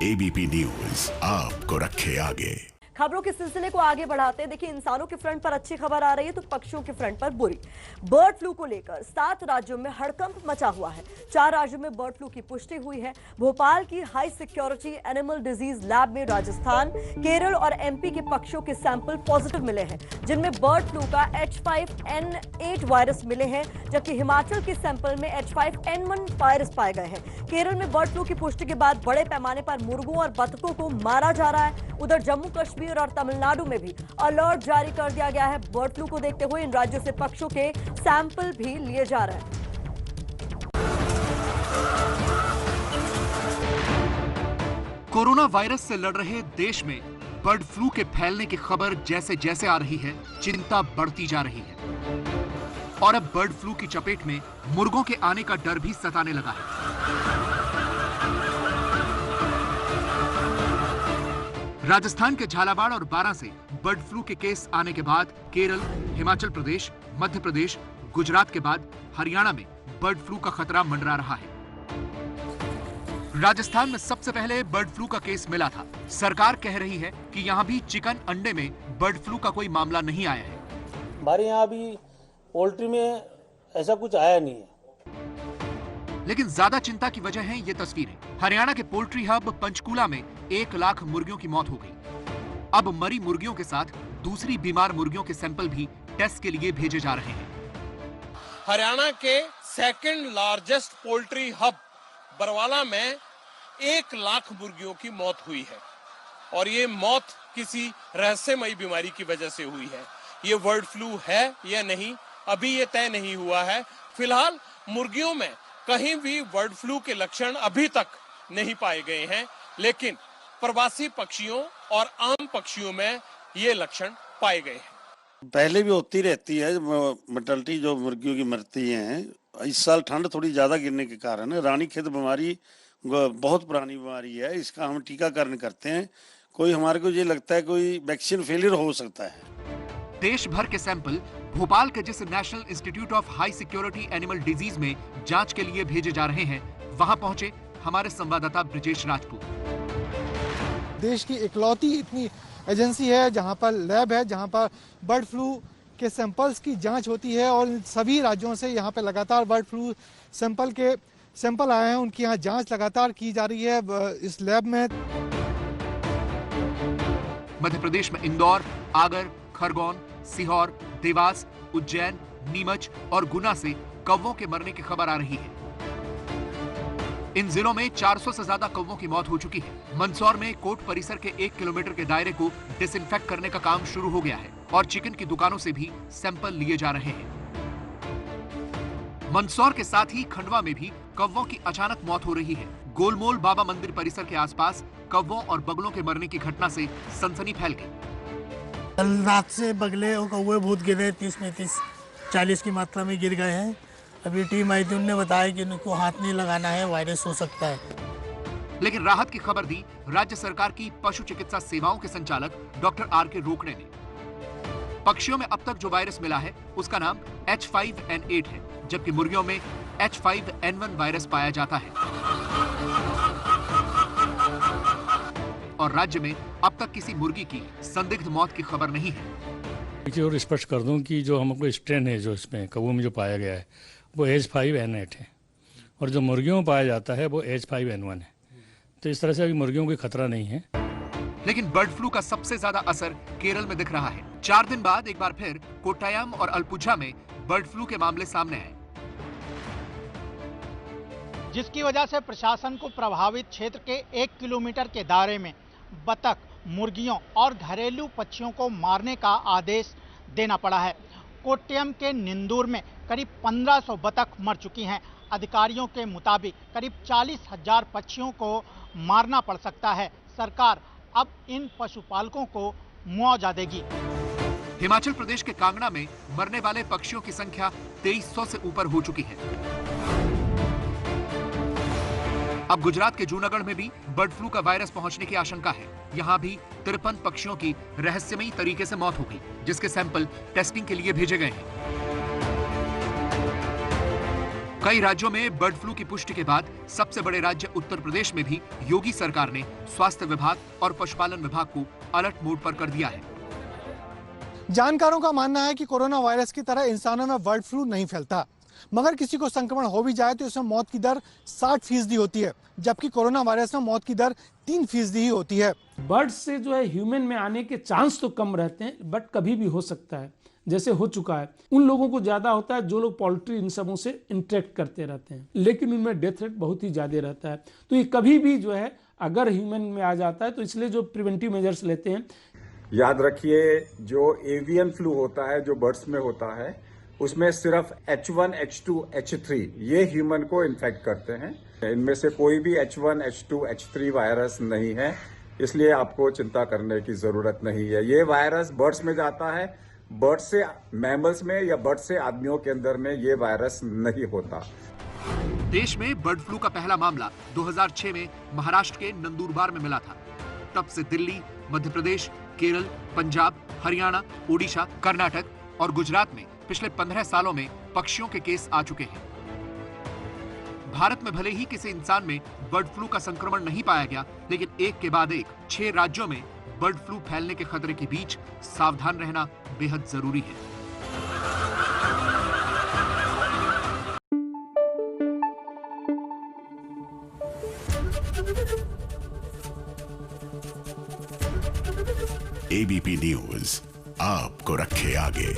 ABP news आपको रखे आगे। खबरों के सिलसिले को आगे बढ़ाते हैं। देखिए, इंसानों के फ्रंट पर अच्छी खबर आ रही है तो पक्षियों के फ्रंट पर बुरी। बर्ड फ्लू को लेकर 7 राज्यों में हड़कंप मचा हुआ है। 4 राज्यों में बर्ड फ्लू की पुष्टि हुई है। भोपाल की high security animal disease lab में राजस्थान, केरल और एमपी के पक्षियों के सैंपल पॉजिटिव मिले हैं, जिनमें बर्ड फ्लू का H5N8 वायरस मिले हैं, जबकि हिमाचल के सैंपल में H5N1 वायरस पाए गए हैं। केरल में बर्ड फ्लू की पुष्टि के बाद बड़े पैमाने पर मुर्गों और बतखों को मारा जा रहा है। उधर जम्मू कश्मीर और तमिलनाडु में भी अलर्ट जारी कर दिया गया है। बर्ड फ्लू को देखते हुए इन राज्यों से पक्षियों के सैंपल भी लिए जा रहे हैं। कोरोना वायरस से लड़ रहे देश में बर्ड फ्लू के फैलने की खबर जैसे जैसे आ रही है, चिंता बढ़ती जा रही है और अब बर्ड फ्लू की चपेट में मुर्गों के आने का डर भी सताने लगा है। राजस्थान के झालावाड़ और बारां से बर्ड फ्लू के केस आने के बाद केरल, हिमाचल प्रदेश, मध्य प्रदेश, गुजरात के बाद हरियाणा में बर्ड फ्लू का खतरा मंडरा रहा है। राजस्थान में सबसे पहले बर्ड फ्लू का केस मिला था। सरकार कह रही है कि यहाँ भी चिकन अंडे में बर्ड फ्लू का कोई मामला नहीं आया है। हमारे यहाँ अभी पोल्ट्री में ऐसा कुछ आया नहीं है। लेकिन ज्यादा चिंता की वजह है ये तस्वीरें। हरियाणा के पोल्ट्री हब पंचकूला में 1 लाख मुर्गियों की मौत हो गई। अब मरी मुर्गियों के साथ दूसरी बीमार मुर्गियों के सैंपल भी टेस्ट के लिए भेजे जा रहे हैं। हरियाणा के second largest poultry hub Barwala में 1 लाख मुर्गियों की मौत हुई है और ये मौत किसी रहस्यमयी बीमारी की वजह से हुई है। ये बर्ड फ्लू है या नहीं, अभी ये तय नहीं हुआ है। फिलहाल मुर्गियों में कहीं भी बर्ड फ्लू के लक्षण अभी तक नहीं पाए गए हैं, लेकिन प्रवासी पक्षियों और आम पक्षियों में ये लक्षण पाए गए हैं। पहले भी होती रहती है मोर्टेलिटी, जो मुर्गियों की मरती हैं। इस साल ठंड थोड़ी ज्यादा गिरने के कारण रानीखेत बीमारी बहुत पुरानी बीमारी है, इसका हम टीकाकरण करते हैं। कोई हमारे को ये लगता है कोई वैक्सीन फेलियर हो सकता है। देश भर के सैंपल भोपाल के जिस national institute of high security animal disease में जांच के लिए भेजे जा रहे हैं, वहां पहुंचे हमारे संवाददाता ब्रिजेश राजपूत। देश की इकलौती इतनी एजेंसी है जहां पर लैब है, जहां पर बर्ड फ्लू के सैंपल्स की जांच होती है और सभी राज्यों से यहां पर लगातार बर्ड फ्लू सैंपल आए हैं, उनकी यहां जांच लगातार की जा रही है इस लैब में। मध्य प्रदेश में इंदौर, आगर, खरगोन, सीहोर, देवास, उज्जैन, नीमच और गुना से कौवों के मरने की खबर आ रही है। इन जिलों में 400 से ज्यादा कौवों की मौत हो चुकी है। मंदसौर में कोर्ट परिसर के 1 किलोमीटर के दायरे को डिसइंफेक्ट करने का काम शुरू हो गया है और चिकन की दुकानों से भी सैंपल लिए जा रहे हैं। मंदसौर के साथ ही खंडवा में भी कौवों की अचानक मौत हो रही है। गोलमोल बाबा मंदिर परिसर के आसपास कौवों और बगलों के मरने की घटना से सनसनी फैल गई। कल रात से बगले और कौवे बहुत गिरे, 30-40 की मात्रा में गिर गए हैं। अभी टीम आई थी, उन्होंने बताया कि इनको हाथ नहीं लगाना है, वायरस हो सकता है। लेकिन राहत की खबर दी राज्य सरकार की पशु चिकित्सा सेवाओं के संचालक डॉक्टर R.K. रोकड़े ने। पक्षियों में अब तक जो वायरस मिला है उसका नाम H5N8 है, जबकि मुर्गियों में H5N1 वायरस पाया जाता है और राज्य में अब तक किसी मुर्गी की संदिग्ध मौत की खबर नहीं है। देखिए, और स्पष्ट कर दूं कि जो हमको स्ट्रेन है जो इसमें कौवों में जो पाया गया है वो H5N8 है और जो मुर्गियों में पाया जाता है वो H5N1 है। तो इस तरह से अभी मुर्गियों को खतरा नहीं है। लेकिन बर्ड फ्लू का सबसे ज्यादा असर केरल में दिख रहा है। 4 दिन बाद एक बार फिर कोट्टायम और अलपुझा में बर्ड फ्लू के मामले सामने आए, जिसकी वजह से प्रशासन को प्रभावित क्षेत्र के 1 किलोमीटर के दायरे में बतख, मुर्गियों और घरेलू पक्षियों को मारने का आदेश देना पड़ा है। कोट्टयम के निंदूर में करीब 1500 बतख मर चुकी हैं। अधिकारियों के मुताबिक करीब 40,000 पक्षियों को मारना पड़ सकता है। सरकार अब इन पशुपालकों को मुआवजा देगी। हिमाचल प्रदेश के कांगड़ा में मरने वाले पक्षियों की संख्या 2300 से ऊपर हो चुकी है। अब गुजरात के जूनागढ़ में भी बर्ड फ्लू का वायरस पहुंचने की आशंका है। यहां भी 53 पक्षियों की रहस्यमयी तरीके से मौत हो गई, जिसके सैंपल टेस्टिंग के लिए भेजे गए हैं। कई राज्यों में बर्ड फ्लू की पुष्टि के बाद सबसे बड़े राज्य उत्तर प्रदेश में भी योगी सरकार ने स्वास्थ्य विभाग और पशुपालन विभाग को अलर्ट मोड पर कर दिया है। जानकारों का मानना है कि कोरोना वायरस की तरह इंसानों में बर्ड फ्लू नहीं फैलता, मगर किसी को संक्रमण हो भी जाए तो इसमें मौत की दर 60% होती है, जबकि कोरोना वायरस में मौत की दर 3% ही होती है। बर्ड से जो है ह्यूमन में आने के चांस तो कम रहते हैं, बट कभी भी हो सकता है, जैसे हो चुका है। उन लोगों को ज्यादा होता है जो लोग पोल्ट्री इन सबों से इंटरेक्ट करते रहते हैं, लेकिन उनमें डेथ रेट बहुत ही ज्यादा रहता है। तो ये कभी भी जो है अगर ह्यूमन में आ जाता है तो इसलिए जो प्रिवेंटिव मेजर्स लेते हैं। याद रखिए, जो एवियन फ्लू होता है जो बर्ड्स में होता है, उसमें सिर्फ H1, H2, H3 ये ह्यूमन को इन्फेक्ट करते हैं। इनमें से कोई भी H1, H2, H3 वायरस नहीं है, इसलिए आपको चिंता करने की जरूरत नहीं है। ये वायरस बर्ड्स में जाता है, बर्ड्स से मैमल्स में या बर्ड्स से आदमियों के अंदर में ये वायरस नहीं होता। देश में बर्ड फ्लू का पहला मामला 2006 में महाराष्ट्र के नंदुरबार में मिला था। तब से दिल्ली, मध्य प्रदेश, केरल, पंजाब, हरियाणा, ओडिशा, कर्नाटक और गुजरात में पिछले 15 सालों में पक्षियों के केस आ चुके हैं। भारत में भले ही किसी इंसान में बर्ड फ्लू का संक्रमण नहीं पाया गया, लेकिन एक के बाद एक 6 राज्यों में बर्ड फ्लू फैलने के खतरे के बीच सावधान रहना बेहद जरूरी है। एबीपी न्यूज आपको रखे आगे।